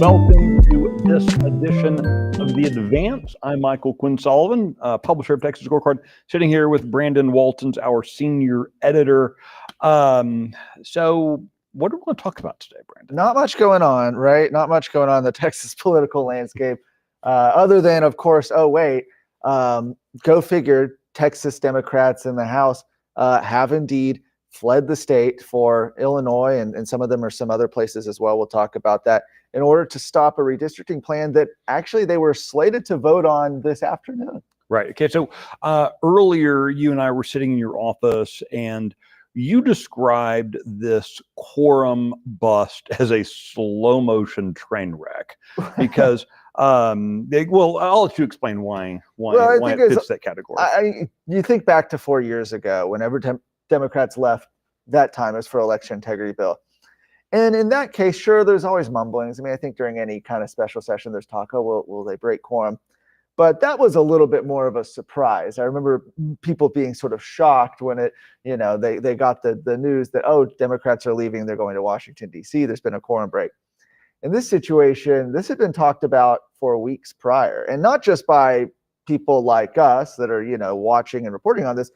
Welcome to this edition of The Advance. I'm Michael Quinn Sullivan, publisher of Texas Scorecard, sitting here with Brandon Waltons, our senior editor. So what do we want to talk about today, Brandon? Not much going on, right? Not much going on in the Texas political landscape, other than, of course, go figure, Texas Democrats in the House have indeed fled the state for Illinois, and some of them are some other places as well. We'll talk about that, in order to stop a redistricting plan that actually they were slated to vote on this afternoon. Right. Okay. So earlier, you and I were sitting in your office, and you described this quorum bust as a slow motion train wreck because, I'll let you explain why it fits that category. You think back to 4 years ago, whenever Democrats left, that time it was for election integrity bill. And in that case, sure, there's always mumblings. I mean, I think during any kind of special session, there's talk, will they break quorum? But that was a little bit more of a surprise. I remember people being sort of shocked when they got the news that, Democrats are leaving, they're going to Washington, D.C., there's been a quorum break. In this situation, this had been talked about for weeks prior, and not just by people like us that are, watching and reporting on this,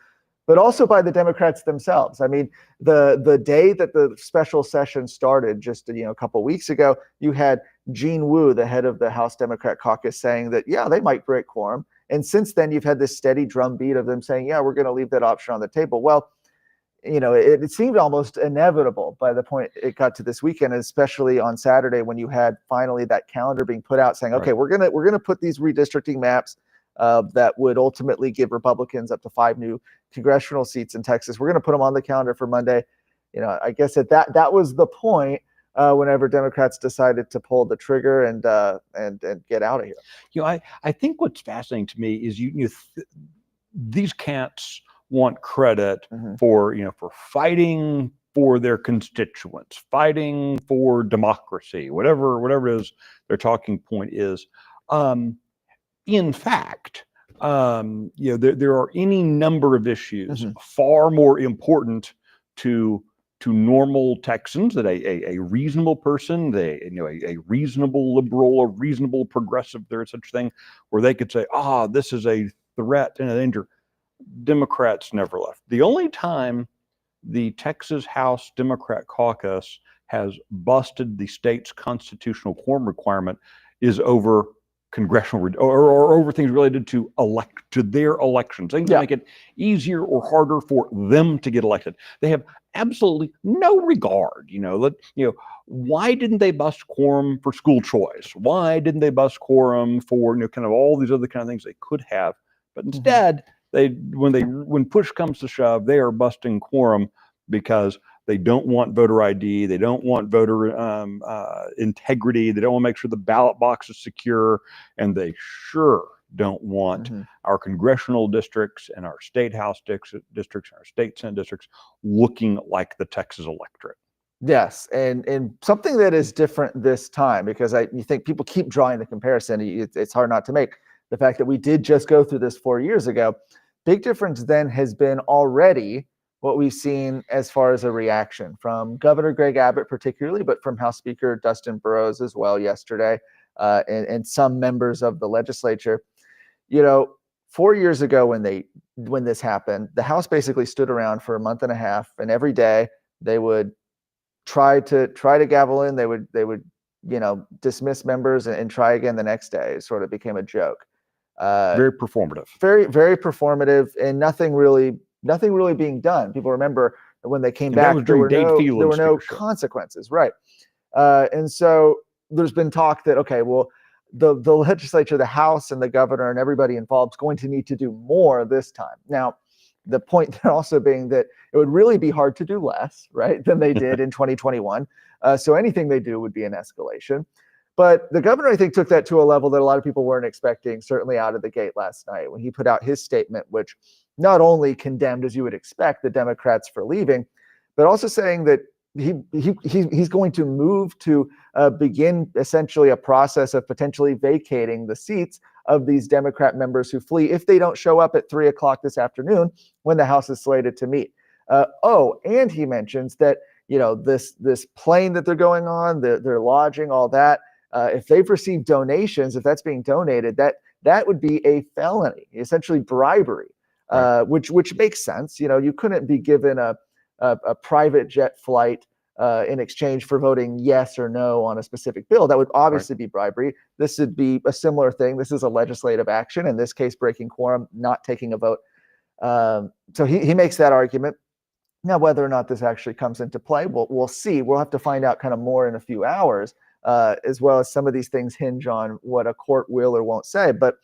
but also by the Democrats themselves. I mean, the day that the special session started, just a couple of weeks ago, you had Jean Wu, the head of the House Democrat caucus, saying that, they might break quorum. And since then, you've had this steady drumbeat of them saying, we're going to leave that option on the table. Well, it seemed almost inevitable by the point it got to this weekend, especially on Saturday when you had finally that calendar being put out saying, okay, we're gonna put these redistricting maps that would ultimately give Republicans up to 5 new congressional seats in Texas. We're going to put them on the calendar for Monday. I guess that was the point whenever Democrats decided to pull the trigger and get out of here. I think what's fascinating to me is these cats want credit for fighting for their constituents, fighting for democracy, whatever it is their talking point is. In fact, there are any number of issues far more important to normal Texans that a reasonable person, a reasonable liberal, a reasonable progressive, there is such a thing, where they could say, this is a threat and a danger. Democrats never left. The only time the Texas House Democrat caucus has busted the state's constitutional quorum requirement is over congressional or over things related to their elections, things that make it easier or harder for them to get elected. They have absolutely no regard. Why didn't they bust quorum for school choice? Why didn't they bust quorum for kind of all these other kind of things they could have? But instead, when push comes to shove, they are busting quorum because they don't want voter ID. They don't want voter integrity. They don't want to make sure the ballot box is secure. And they sure don't want our congressional districts and our state house districts and our state senate districts looking like the Texas electorate. Yes, and something that is different this time, because you think people keep drawing the comparison. It's hard not to make the fact that we did just go through this 4 years ago. Big difference then has been already what we've seen as far as a reaction from Governor Greg Abbott particularly, but from House Speaker Dustin Burrows as well yesterday, and some members of the legislature. 4 years ago when this happened, the House basically stood around for a month and a half, and every day they would try to gavel in. They would dismiss members and try again the next day. It sort of became a joke. Very performative. Very, very performative, and nothing really being done. People remember when they came back, there were no consequences, right? And so there's been talk that, the legislature, the House and the governor and everybody involved is going to need to do more this time. Now, the point there also being that it would really be hard to do less, right, than they did in 2021. So anything they do would be an escalation. But the governor, I think, took that to a level that a lot of people weren't expecting, certainly out of the gate last night when he put out his statement, which not only condemned, as you would expect, the Democrats for leaving, but also saying that he's going to move to begin essentially a process of potentially vacating the seats of these Democrat members who flee if they don't show up at 3 o'clock this afternoon when the House is slated to meet. And he mentions that this plane that they're going on, their lodging, all that, if they've received donations, if that's being donated, that would be a felony, essentially bribery, Right. which makes sense. You couldn't be given a private jet flight in exchange for voting yes or no on a specific bill. That would obviously be bribery. This would be a similar thing. This is a legislative action, in this case, breaking quorum, not taking a vote. So he makes that argument. Now, whether or not this actually comes into play, we'll see. We'll have to find out kind of more in a few hours, as well as some of these things hinge on what a court will or won't say. But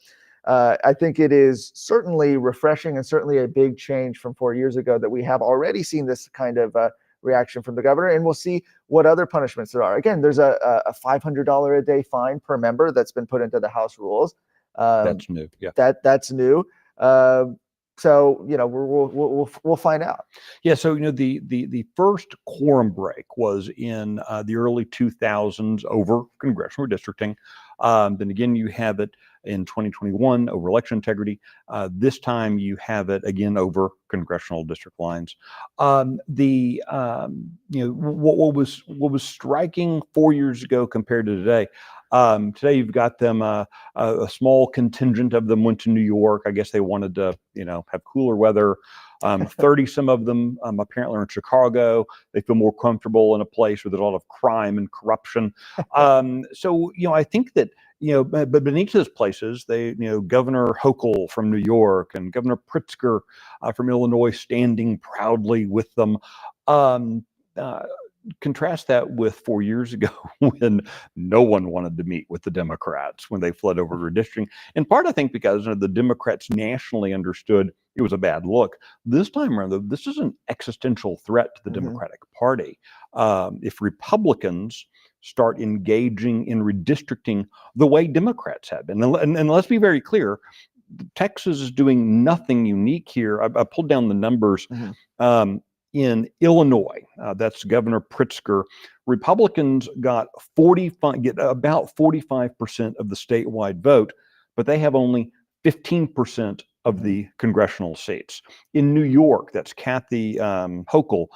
I think it is certainly refreshing and certainly a big change from 4 years ago that we have already seen this kind of reaction from the governor, and we'll see what other punishments there are. Again, there's a $500 a day fine per member that's been put into the House rules. That's new. Yeah. That's new. So we'll find out. Yeah. So the first quorum break was in the early 2000s over congressional redistricting. Then again, you have it in 2021 over election integrity. This time you have it again over congressional district lines. What was striking 4 years ago compared to today. Today you've got them, a small contingent of them went to New York. I guess they wanted to, have cooler weather. 30 some of them apparently are in Chicago. They feel more comfortable in a place where there's a lot of crime and corruption. So, I think that, but in each of those places, Governor Hochul from New York and Governor Pritzker from Illinois standing proudly with them. Contrast that with 4 years ago when no one wanted to meet with the Democrats when they fled over redistricting. In part, I think, because the Democrats nationally understood it was a bad look. This time around, this is an existential threat to the Democratic Party. If Republicans start engaging in redistricting the way Democrats have been, and let's be very clear, Texas is doing nothing unique here. I pulled down the numbers. In Illinois, that's Governor Pritzker, Republicans get about 45% of the statewide vote, but they have only 15% of the congressional seats. In New York, that's Kathy Hochul,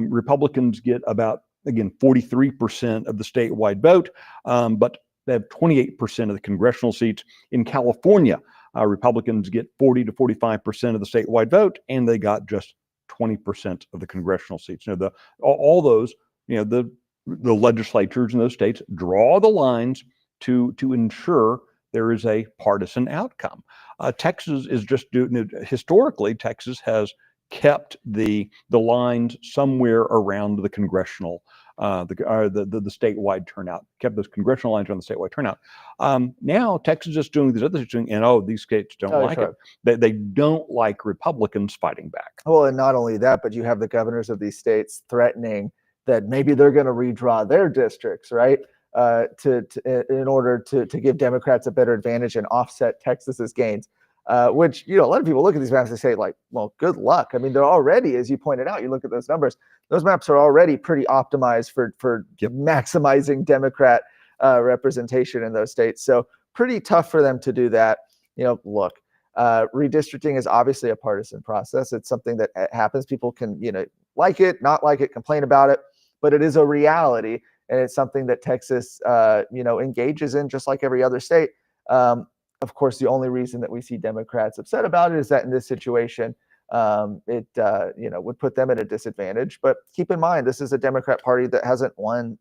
Republicans get about, again, 43% of the statewide vote, but they have 28% of the congressional seats. In California, Republicans get 40 to 45% of the statewide vote, and they got just 20% of the congressional seats. All those, the legislatures in those states draw the lines to ensure there is a partisan outcome. Texas is just historically, Texas has kept the lines somewhere around the congressional, the statewide turnout, kept those congressional lines around the statewide turnout. Now Texas is doing these other states doing, and these states don't like it. They don't like Republicans fighting back. Well, and not only that, but you have the governors of these states threatening that maybe they're going to redraw their districts, right? In order to give Democrats a better advantage and offset Texas's gains. Which, a lot of people look at these maps and say, like, well, good luck. I mean, they're already, as you pointed out, you look at those numbers, those maps are already pretty optimized for maximizing Democrat representation in those states. So pretty tough for them to do that. Look, redistricting is obviously a partisan process. It's something that happens. People can, like it, not like it, complain about it, but it is a reality. And it's something that Texas, engages in just like every other state. Of course, the only reason that we see Democrats upset about it is that in this situation, it would put them at a disadvantage. But keep in mind, this is a Democrat party that hasn't won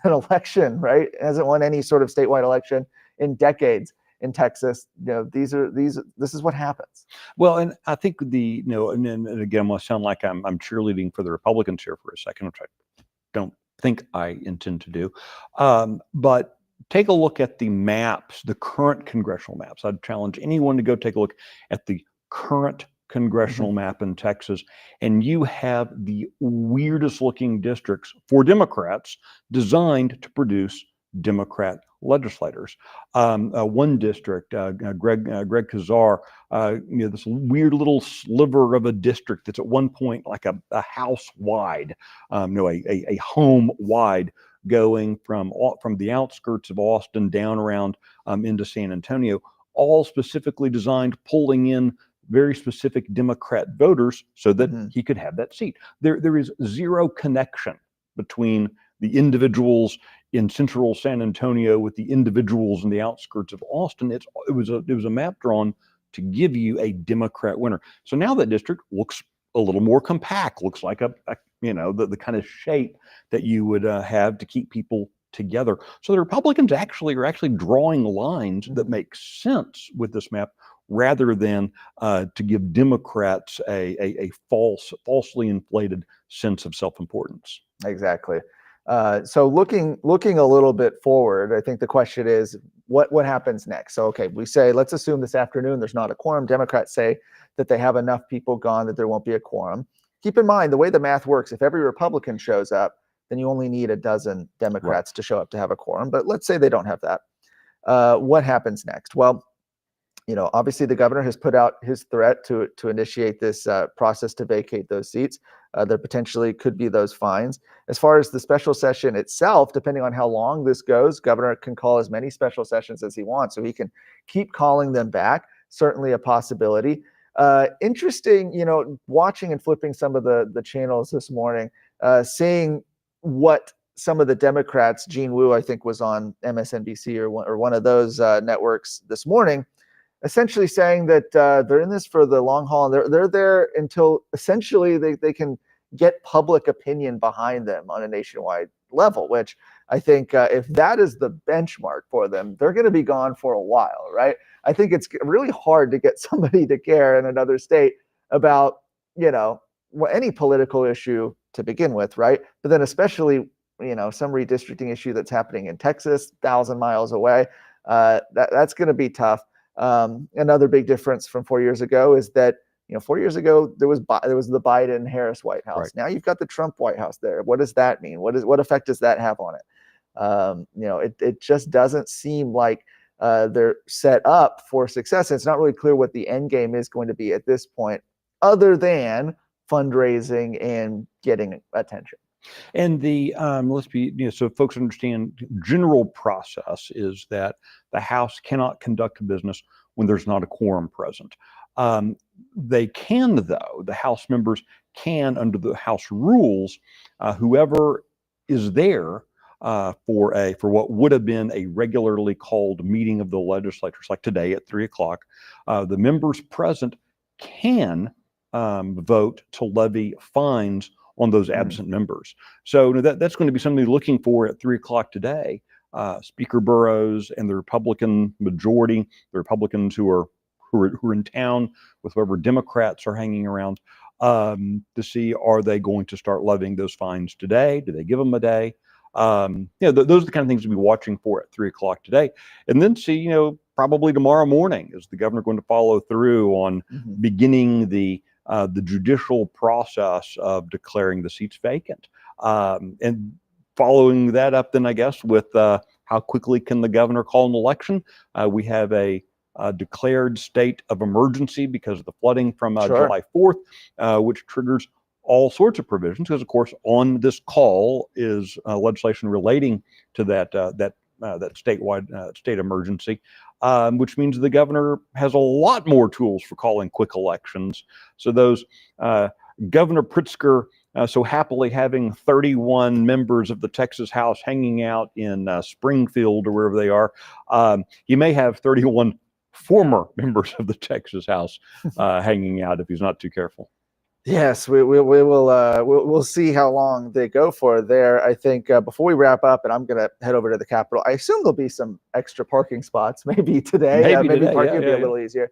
an election, right? It hasn't won any sort of statewide election in decades in Texas. This is what happens. Well, and I think and again, I'm going to sound like I'm cheerleading for the Republicans here for a second, which I don't think I intend to do. But take a look at the maps, the current congressional maps. I'd challenge anyone to go take a look at the current congressional map in Texas, and you have the weirdest looking districts for Democrats designed to produce Democrat legislators. One district, Greg Kazar, this weird little sliver of a district that's at one point like a house wide, a home wide, going from the outskirts of Austin down around into San Antonio, all specifically designed, pulling in very specific Democrat voters so that he could have that seat. There is zero connection between the individuals in central San Antonio with the individuals in the outskirts of Austin. It was a map drawn to give you a Democrat winner. So now that district looks a little more compact, looks like the kind of shape that you would have to keep people together. So the Republicans are actually drawing lines that make sense with this map, rather than to give Democrats a falsely inflated sense of self-importance. Exactly. So looking a little bit forward, I think the question is, what happens next? So, okay, we say, let's assume this afternoon there's not a quorum. Democrats say that they have enough people gone that there won't be a quorum. Keep in mind, the way the math works, if every Republican shows up, then you only need a dozen Democrats to show up to have a quorum. But let's say they don't have that. What happens next? Well, obviously the governor has put out his threat to initiate this process to vacate those seats. There potentially could be those fines. As far as the special session itself, depending on how long this goes, governor can call as many special sessions as he wants, so he can keep calling them back. Certainly a possibility. Interesting, watching and flipping some of the channels this morning, seeing what some of the Democrats, Gene Wu, I think, was on MSNBC or one of those networks this morning, essentially saying that they're in this for the long haul, and they're there until essentially they can get public opinion behind them on a nationwide level, which I think if that is the benchmark for them, they're going to be gone for a while, right? I think it's really hard to get somebody to care in another state about, any political issue to begin with, right? But then especially, some redistricting issue that's happening in Texas, 1,000 miles away, that's going to be tough. Another big difference from 4 years ago is that 4 years ago there was the Biden-Harris White House. Right. Now you've got the Trump White House there. What does that mean? What effect does that have on it? It just doesn't seem like they're set up for success. It's not really clear what the end game is going to be at this point, other than fundraising and getting attention. And so folks understand, general process is that the House cannot conduct business when there's not a quorum present. They can, though, the House members can, under the House rules, whoever is there for what would have been a regularly called meeting of the legislators, like today at 3:00, the members present can vote to levy fines on those absent members. So that's going to be something looking for at 3:00 today. Speaker Burrows and the Republican majority, the Republicans who are in town with whoever Democrats are hanging around, to see, are they going to start levying those fines today? Do they give them a day? Those are the kind of things to be watching for at 3:00 today, and then see, probably tomorrow morning, is the governor going to follow through on beginning the judicial process of declaring the seats vacant, and following that up, then I guess with how quickly can the governor call an election? We have a declared state of emergency because of the flooding from July 4th, which triggers all sorts of provisions, because of course on this call is legislation relating to that statewide state emergency, which means the governor has a lot more tools for calling quick elections. So those Governor Pritzker so happily having 31 members of the Texas House hanging out in Springfield or wherever they are, he may have 31 former members of the Texas House hanging out if he's not too careful. Yes, we'll see how long they go for there. I think before we wrap up, and I'm going to head over to the Capitol, I assume there'll be some extra parking spots maybe today. Maybe today. Parking will be a little easier.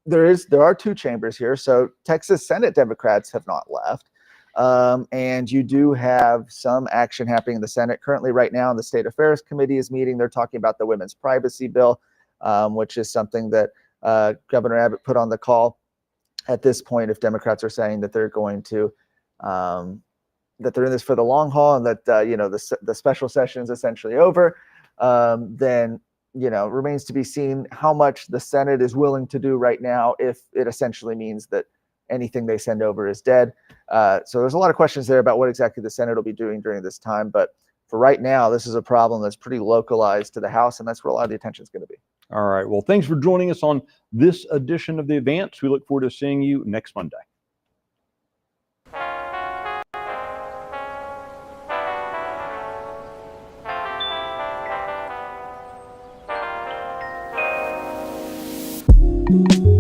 There are two chambers here. So Texas Senate Democrats have not left. And you do have some action happening in the Senate. Currently right now, the State Affairs Committee is meeting. They're talking about the women's privacy bill, which is something that Governor Abbott put on the call. At this point, if Democrats are saying that they're going to, that they're in this for the long haul, and that the special session is essentially over, then remains to be seen how much the Senate is willing to do right now, if it essentially means that anything they send over is dead. So there's a lot of questions there about what exactly the Senate will be doing during this time. But for right now, this is a problem that's pretty localized to the House, and that's where a lot of the attention is going to be. All right. Well, thanks for joining us on this edition of The Advance. We look forward to seeing you next Monday. you.